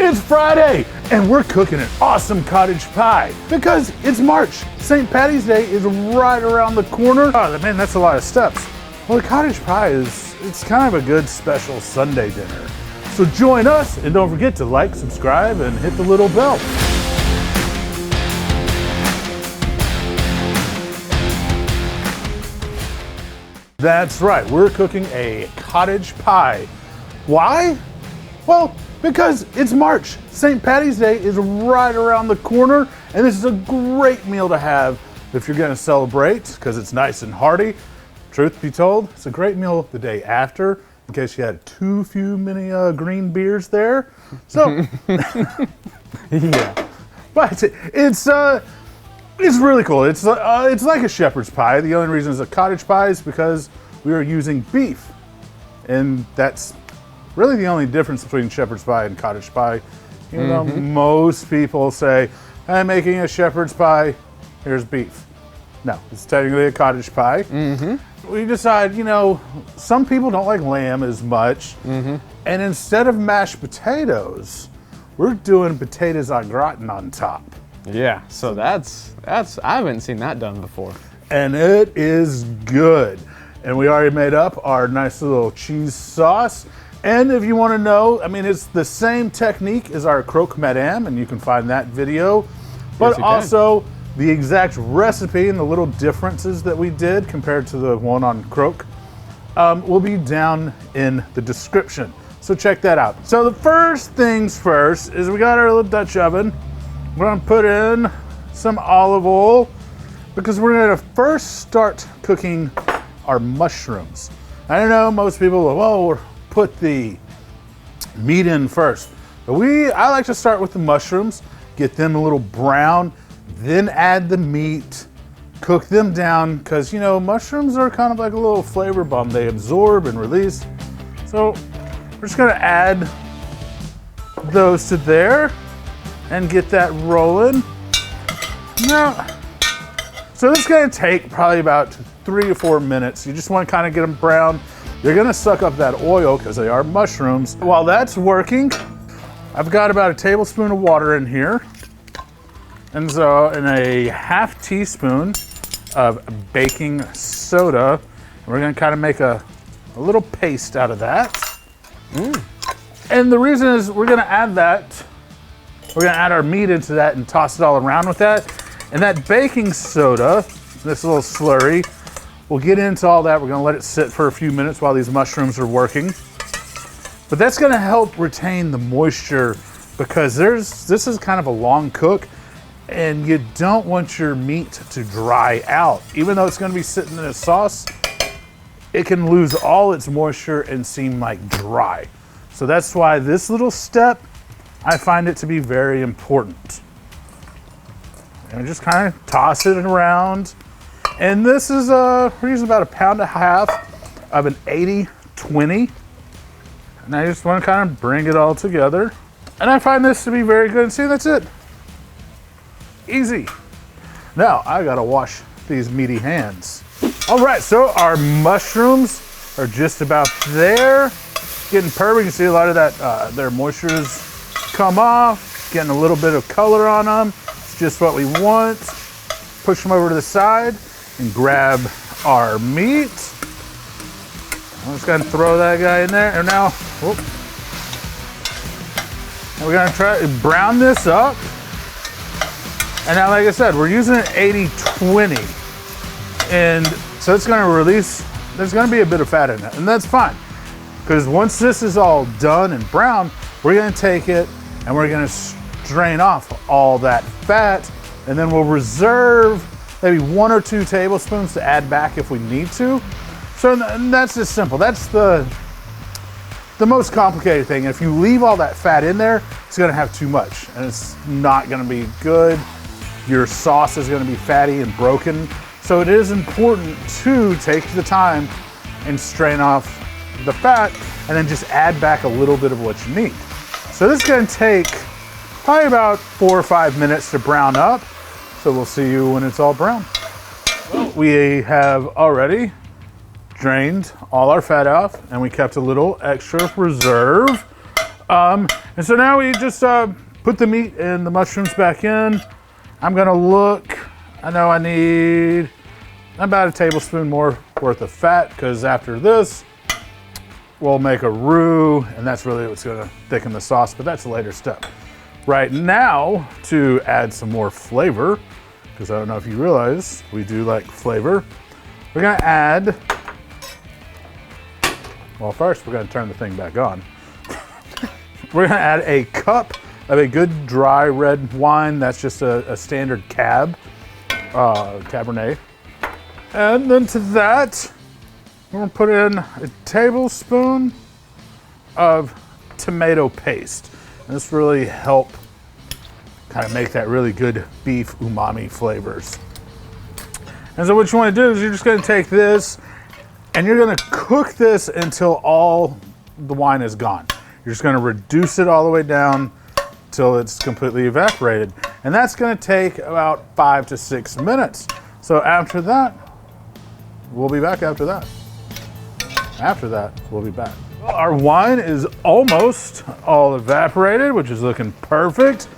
It's Friday, and we're cooking an awesome cottage pie because it's March. St. Patty's Day is right around the corner. Oh man, that's a lot of steps. Well, the cottage pie it's kind of a good special Sunday dinner. So join us, and don't forget to like, subscribe, and hit the little bell. That's right, we're cooking a cottage pie. Why? Well, because it's March. St. Patty's Day is right around the corner, and this is a great meal to have if you're gonna celebrate, because it's nice and hearty. Truth be told, it's a great meal the day after, in case you had too many green beers there. So, yeah, but it's really cool. It's like a shepherd's pie. The only reason it's a cottage pie is because we are using beef, and that's really the only difference between shepherd's pie and cottage pie. Even though most people say, I'm making a shepherd's pie, here's beef. No, it's technically a cottage pie. We decide, some people don't like lamb as much, and instead of mashed potatoes, we're doing potatoes au gratin on top. Yeah, so that's I haven't seen that done before. And it is good. And we already made up our nice little cheese sauce. And if you want to know, it's the same technique as our croque madame, and you can find that video. But Yes, also the exact recipe and the little differences that we did compared to the one on croque will be down in the description. So check that out. So the first things first is we got our little Dutch oven. We're gonna put in some olive oil because we're gonna first start cooking our mushrooms. I don't know, most people go, well, put the meat in first. But I like to start with the mushrooms, get them a little brown, then add the meat, cook them down, because mushrooms are kind of like a little flavor bomb. They absorb and release. So we're just gonna add those to there and get that rolling. Now, so this is gonna take probably about 3 to 4 minutes. You just wanna kind of get them brown. You're gonna suck up that oil because they are mushrooms. While that's working, I've got about a tablespoon of water in here. And so, in a half teaspoon of baking soda, we're gonna kind of make a little paste out of that. And the reason is we're gonna add our meat into that and toss it all around with that. And that baking soda, this little slurry, we'll get into all that. We're gonna let it sit for a few minutes while these mushrooms are working. But that's gonna help retain the moisture because this is kind of a long cook and you don't want your meat to dry out. Even though it's gonna be sitting in a sauce, it can lose all its moisture and seem like dry. So that's why this little step, I find it to be very important. And just kind of toss it around. And this is, we're using about 1.5 pounds of an 80/20. And I just want to kind of bring it all together. And I find this to be very good. And see, that's it. Easy. Now, I gotta wash these meaty hands. All right, so our mushrooms are just about there. Getting perfect. You can see a lot of that, their moisture's come off. Getting a little bit of color on them. It's just what we want. Push them over to the side and grab our meat. I'm just gonna throw that guy in there. And now, we're gonna try to brown this up. And now, like I said, we're using an 80/20. And so it's gonna release, there's gonna be a bit of fat in it, and that's fine. Because once this is all done and brown, we're gonna take it and we're gonna strain off all that fat, and then we'll reserve maybe 1 or 2 tablespoons to add back if we need to. So that's just simple. That's the most complicated thing. If you leave all that fat in there, it's gonna have too much and it's not gonna be good. Your sauce is gonna be fatty and broken. So it is important to take the time and strain off the fat and then just add back a little bit of what you need. So this is gonna take probably about 4 or 5 minutes to brown up. So we'll see you when it's all brown. Well, we have already drained all our fat off and we kept a little extra reserve. And And so now we just put the meat and the mushrooms back in. I'm gonna look, I know I need about a tablespoon more worth of fat, because after this, we'll make a roux, and that's really what's gonna thicken the sauce, but that's a later step. Right now, to add some more flavor, because I don't know if you realize, we do like flavor, we're gonna add, well, first we're gonna turn the thing back on. We're gonna add a cup of a good dry red wine. That's just a standard cab, Cabernet. And then to that, we're gonna put in a tablespoon of tomato paste. And this really help kind of make that really good beef umami flavors. And so what you wanna do is you're just gonna take this and you're gonna cook this until all the wine is gone. You're just gonna reduce it all the way down till it's completely evaporated. And that's gonna take about 5 to 6 minutes. So after that, we'll be back after that. After that, we'll be back. Well, our wine is almost all evaporated, which is looking perfect.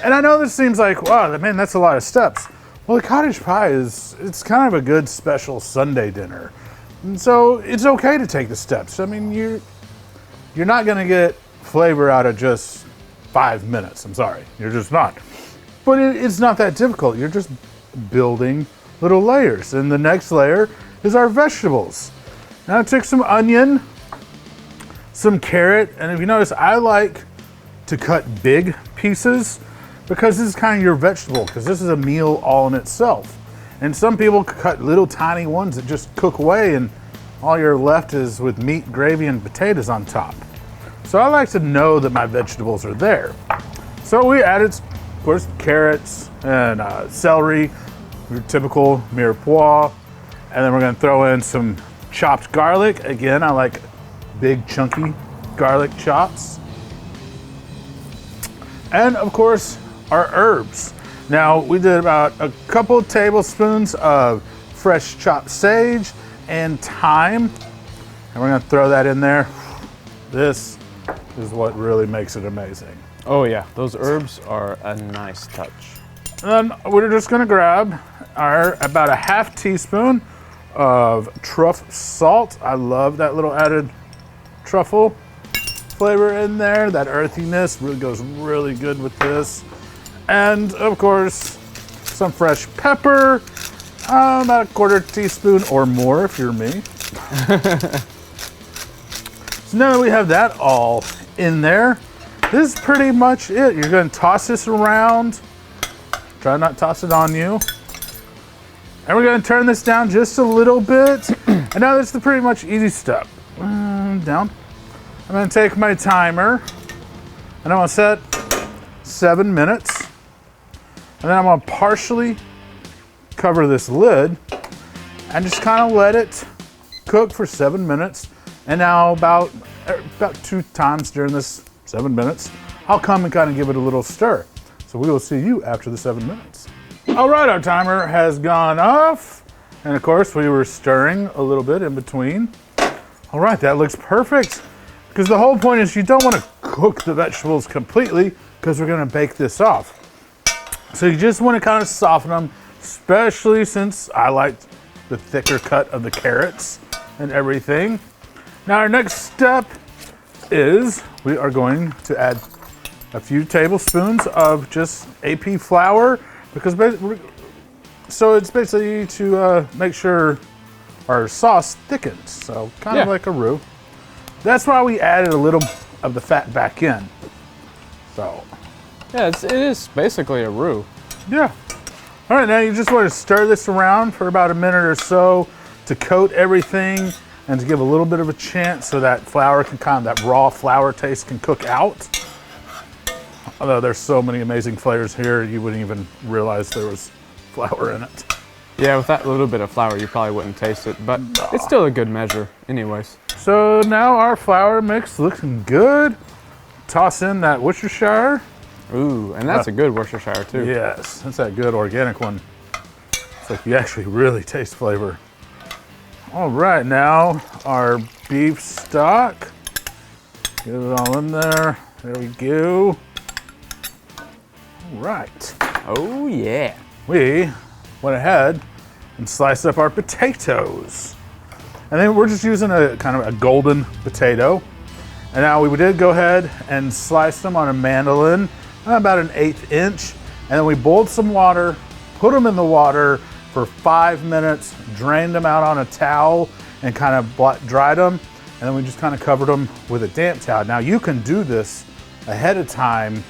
And I know this seems like, wow, man, that's a lot of steps. Well, the cottage pie it's kind of a good special Sunday dinner. And so it's okay to take the steps. I mean, you're not gonna get flavor out of just 5 minutes. I'm sorry, you're just not. But it's not that difficult. You're just building little layers. And the next layer is our vegetables. Now I took some onion, some carrot, and if you notice, I like to cut big pieces because this is kind of your vegetable, because this is a meal all in itself. And some people cut little tiny ones that just cook away and all you're left is with meat, gravy, and potatoes on top. So I like to know that my vegetables are there. So we added, of course, carrots and celery, your typical mirepoix. And then we're gonna throw in some chopped garlic. Again, I like big chunky garlic chops. And of course, our herbs. Now we did about a couple tablespoons of fresh chopped sage and thyme. And we're gonna throw that in there. This is what really makes it amazing. Oh yeah, those herbs are a nice touch. And then we're just gonna grab about a half teaspoon of truffle salt. I love that little added truffle flavor in there. That earthiness really goes really good with this. And of course, some fresh pepper, about a quarter teaspoon or more if you're me. So now that we have that all in there, this is pretty much it. You're gonna toss this around. Try not to toss it on you. And we're gonna turn this down just a little bit. And now that's the pretty much easy step. Down. I'm gonna take my timer and I'm gonna set 7 minutes. And then I'm gonna partially cover this lid and just kind of let it cook for 7 minutes. And now about 2 times during this 7 minutes, I'll come and kind of give it a little stir. So we will see you after the 7 minutes. All right, our timer has gone off. And of course, we were stirring a little bit in between. All right, that looks perfect. Because the whole point is you don't want to cook the vegetables completely because we're gonna bake this off. So you just want to kind of soften them, especially since I like the thicker cut of the carrots and everything. Now our next step is we are going to add a few tablespoons of just AP flour, because so it's basically to make sure our sauce thickens. So kind of like a roux. That's why we added a little of the fat back in. So. Yeah, it is basically a roux. Yeah. All right, now you just want to stir this around for about a minute or so to coat everything and to give a little bit of a chance so that flour can that raw flour taste can cook out. Although there's so many amazing flavors here, you wouldn't even realize there was flour in it. Yeah, with that little bit of flour, you probably wouldn't taste it, but it's still a good measure anyways. So now our flour mix looking good. Toss in that Worcestershire. Ooh, and that's a good Worcestershire too. Yes, that's that good organic one. It's like you actually really taste flavor. All right, now our beef stock. Get it all in there. There we go. All right. Oh yeah. We went ahead and sliced up our potatoes. And then we're just using a kind of a golden potato. And now we did go ahead and slice them on a mandolin, about an 1/8 inch. And then we boiled some water, put them in the water for 5 minutes, drained them out on a towel and kind of dried them. And then we just kind of covered them with a damp towel. Now you can do this ahead of time,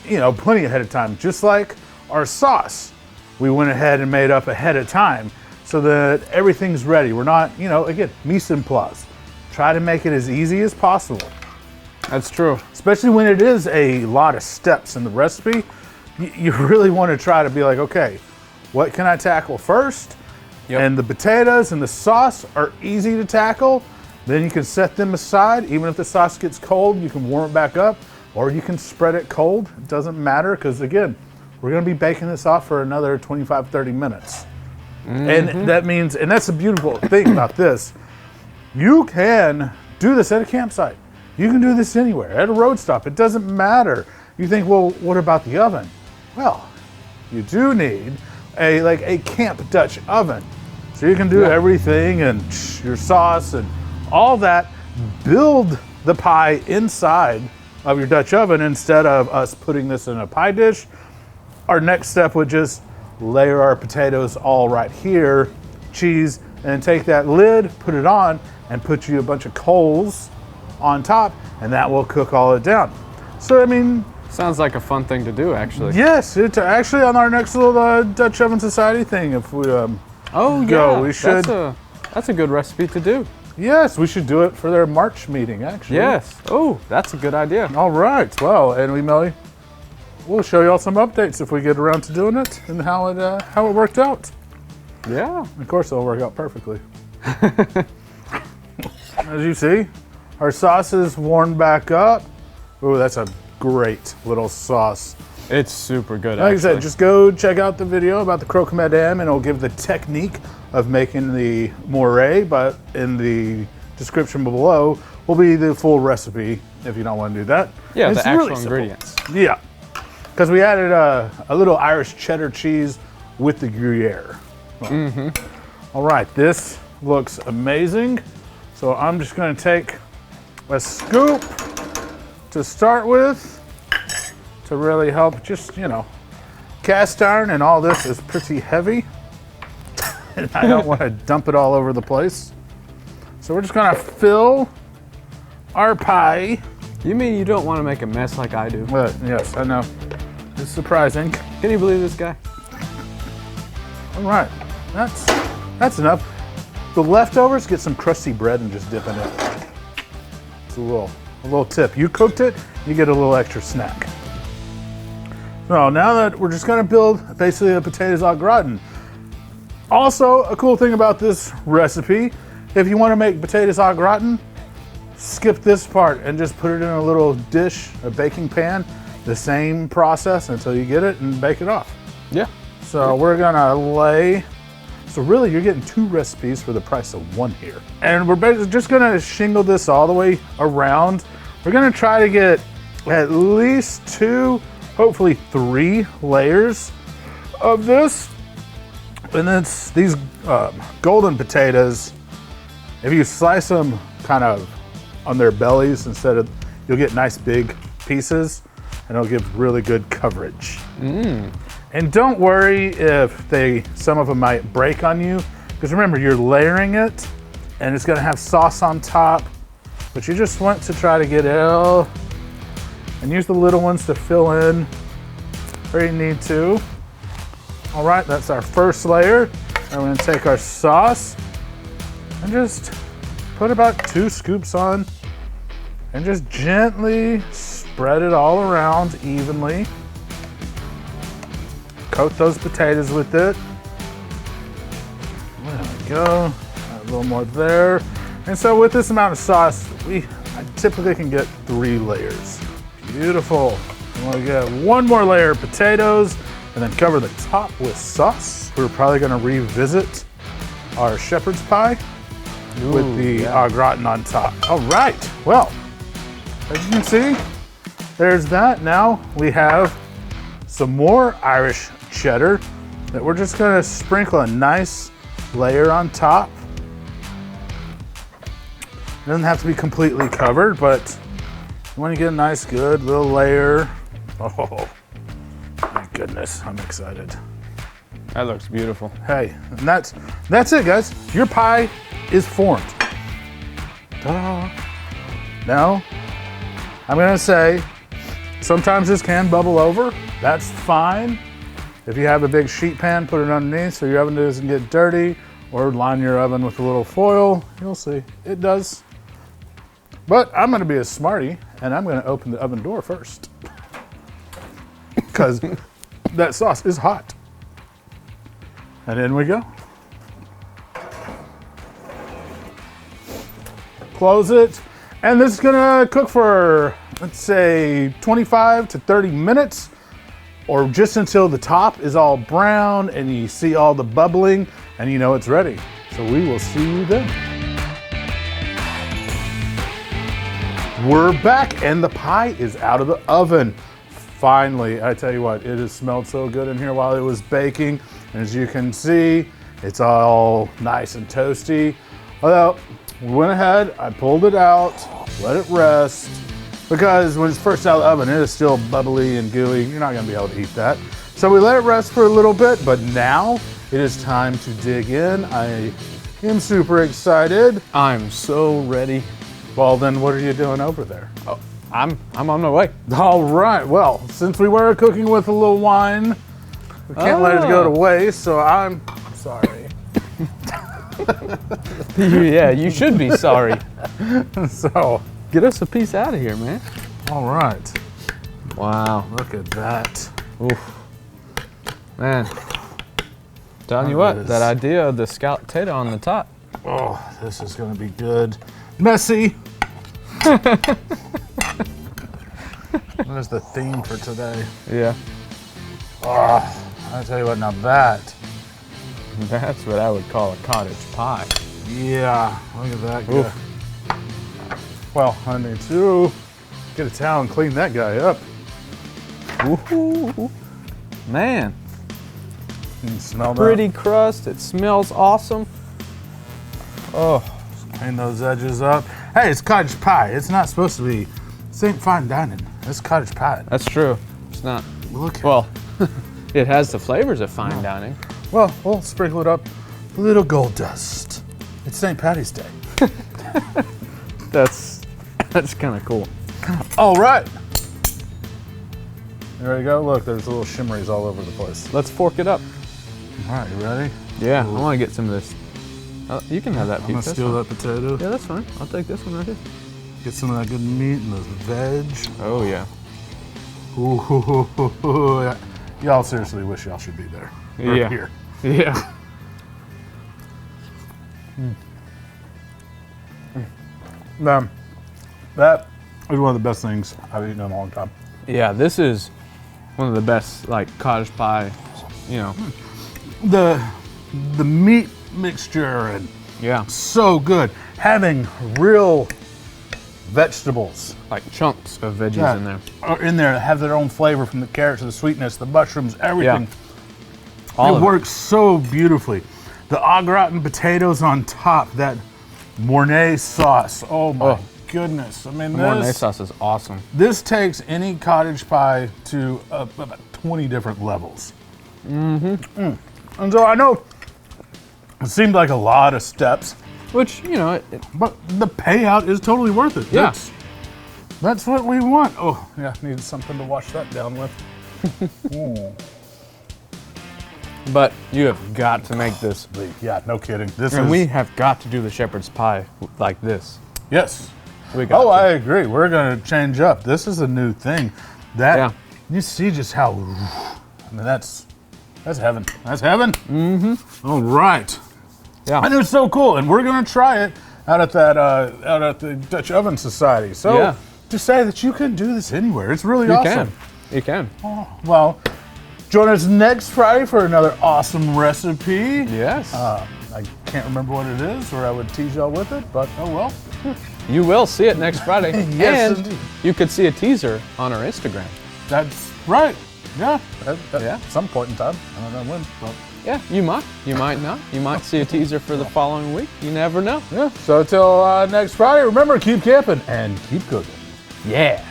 you know, plenty ahead of time, just like our sauce. We went ahead and made up ahead of time so that everything's ready. We're not, you know, again, mise en place. Try to make it as easy as possible. That's true. Especially when it is a lot of steps in the recipe, you really want to try to be like, okay, what can I tackle first? Yep. And the potatoes and the sauce are easy to tackle. Then you can set them aside. Even if the sauce gets cold, you can warm it back up, or you can spread it cold. It doesn't matter, because again, we're going to be baking this off for another 25, 30 minutes. And that means, and that's the beautiful thing about this, you can do this at a campsite. You can do this anywhere, at a road stop. It doesn't matter. You think, well, what about the oven? Well, you do need a camp Dutch oven. So you can do everything, and your sauce and all that. Build the pie inside of your Dutch oven instead of us putting this in a pie dish. Our next step would just layer our potatoes all right here, cheese, and take that lid, put it on, and put you a bunch of coals on top, and that will cook all it down. So, I mean, sounds like a fun thing to do, actually. yes, it's actually on our next little Dutch Oven Society thing. If we go, we should. That's a good recipe to do. Yes, we should do it for their March meeting, actually. Yes. Oh, that's a good idea. All right. Well, and we'll show you all some updates if we get around to doing it and how it worked out. Yeah. Of course, it'll work out perfectly. As you see, our sauce is warmed back up. Ooh, that's a great little sauce. It's super good, Like actually. I said, just go check out the video about the croque madame, and it'll give the technique of making the moiré, but in the description below will be the full recipe if you don't want to do that. Yeah, It's the actual really simple. ingredients. Yeah, because we added a little Irish cheddar cheese with the Gruyere. All right, this looks amazing. So I'm just going to take a scoop to start with to really help, just, you know, cast iron and all this is pretty heavy. And I don't want to dump it all over the place. So we're just going to fill our pie. You mean you don't want to make a mess like I do? Well, yes, I know. It's surprising. Can you believe this guy? All right, that's enough. The leftovers, get some crusty bread and just dip in it. It's a little tip. You cooked it, you get a little extra snack. So now that we're just gonna build basically a potatoes au gratin. Also, a cool thing about this recipe, if you wanna make potatoes au gratin, skip this part and just put it in a little dish, a baking pan, the same process until you get it and bake it off. Yeah. So we're gonna so really you're getting 2 recipes for the price of 1 here. And we're basically just gonna shingle this all the way around. We're gonna try to get at least 2, hopefully 3 layers of this. And then these golden potatoes, if you slice them kind of on their bellies instead of, you'll get nice big pieces and it'll give really good coverage. And don't worry if some of them might break on you, because remember, you're layering it and it's gonna have sauce on top, but you just want to try to get it all, and use the little ones to fill in where you need to. All right, that's our first layer. And we're gonna take our sauce and just put about 2 scoops on and just gently spread it all around evenly. Coat those potatoes with it. There we go. Add a little more there. And so with this amount of sauce, I typically can get 3 layers. Beautiful. You want to get 1 more layer of potatoes and then cover the top with sauce. We're probably going to revisit our shepherd's pie with the au gratin on top. All right. Well, as you can see, there's that. Now we have some more Irish cheddar that we're just gonna sprinkle a nice layer on top. It doesn't have to be completely covered, but you want to get a nice, good little layer. Oh, my goodness, I'm excited. That looks beautiful. Hey, and that's it, guys. Your pie is formed. Ta-da. Now, I'm gonna say, sometimes this can bubble over. That's fine. If you have a big sheet pan, put it underneath so your oven doesn't get dirty, or line your oven with a little foil. You'll see, it does. But I'm gonna be a smarty, and I'm gonna open the oven door first. Because that sauce is hot. And in we go. Close it. And this is gonna cook for, let's say, 25 to 30 minutes, or just until the top is all brown and you see all the bubbling and you know it's ready. So we will see you then. We're back and the pie is out of the oven. Finally, I tell you what, it has smelled so good in here while it was baking. And as you can see, it's all nice and toasty. Well, we went ahead, I pulled it out, let it rest, because when it's first out of the oven, it is still bubbly and gooey. You're not gonna be able to eat that. So we let it rest for a little bit, but now it is time to dig in. I am super excited. I'm so ready. Well, then what are you doing over there? Oh, I'm on my way. All right, well, since we were cooking with a little wine, we can't let it go to waste, so I'm sorry. Yeah, you should be sorry. So, Get us a piece out of here, man. all right, Wow. look at that. Oof. Man. Telling you Look at what, this. that idea of the scalloped potato on the top. Oh, this is gonna be good. Messy. What is the theme for today? Yeah. Oh, I tell you what, now that, That's what I would call a cottage pie. yeah, look at that guy. Well, I need to get a towel and clean that guy up. Ooh. Man. You can smell Pretty crust. It smells awesome. Oh. that. Clean those edges up. Hey, it's cottage pie. It's not supposed to be, this ain't fine dining. It's cottage pie. That's true. It's not. Look. Well, it has the flavors of fine dining. Well, we'll sprinkle it up. A little gold dust. It's St. Patty's Day. That's kind of cool. All right. There you go. Look, there's little shimmeries all over the place. Let's fork it up. All right, you ready? Yeah, Ooh. I want to get some of this. You can have that I'm piece. gonna that's steal fine. that potato. Yeah, that's fine. I'll take this one right here. Get some of that good meat and those veg. Oh yeah. Ooh, y'all seriously wish y'all should be there. Or Yeah. here. Yeah. That is one of the best things I've eaten in a long time. Yeah, this is one of the best like cottage pie, you know. The meat mixture and Yeah. so good. Having real vegetables Like chunks of veggies in there. are in there that have their own flavor, from the carrots to the sweetness, the mushrooms, everything. All It of it. works so beautifully. The Au Gratin potatoes on top, that Mornay sauce. Oh my Oh. goodness. I mean, The Mornay this, sauce is awesome. this takes any cottage pie to about 20 different levels. Mm-hmm. And so I know it seemed like a lot of steps, Which, you know, but the payout is totally worth it. Yeah. That's what we want. Oh, yeah, needed something to wash that down with. Ooh. but you have got to make this. Yeah, no kidding. This And is, we have got to do the shepherd's pie like this. yes. We got Oh, to. I agree. We're going to change up. This is a new thing. That, Yeah. you see just how, I mean, that's heaven. That's heaven. Mm-hmm. All right. Yeah. And it's so cool. And we're going to try it out at the Dutch Oven Society. So Yeah. to say that you can do this anywhere, it's really You awesome. can. You can. Well, join us next Friday for another awesome recipe. Yes. I can't remember what it is, or I would tease y'all with it, but oh well. You will see it next Friday. Yes, and indeed. you could see a teaser on our Instagram. That's right. Yeah. Yeah. At some point in time. I don't know when. But Yeah, you might. You might not. You might see a teaser for the following week. You never know. yeah. So until next Friday, remember, keep camping and keep cooking. Yeah.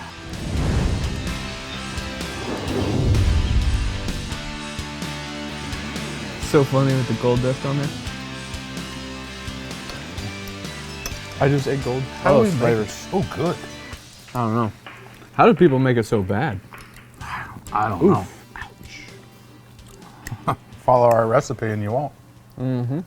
So funny with the gold dust on there. I just ate gold. How Oh, do we flavors. make it so good? I don't know. How do people make it so bad? I don't know. Follow our recipe and you won't. Mm-hmm.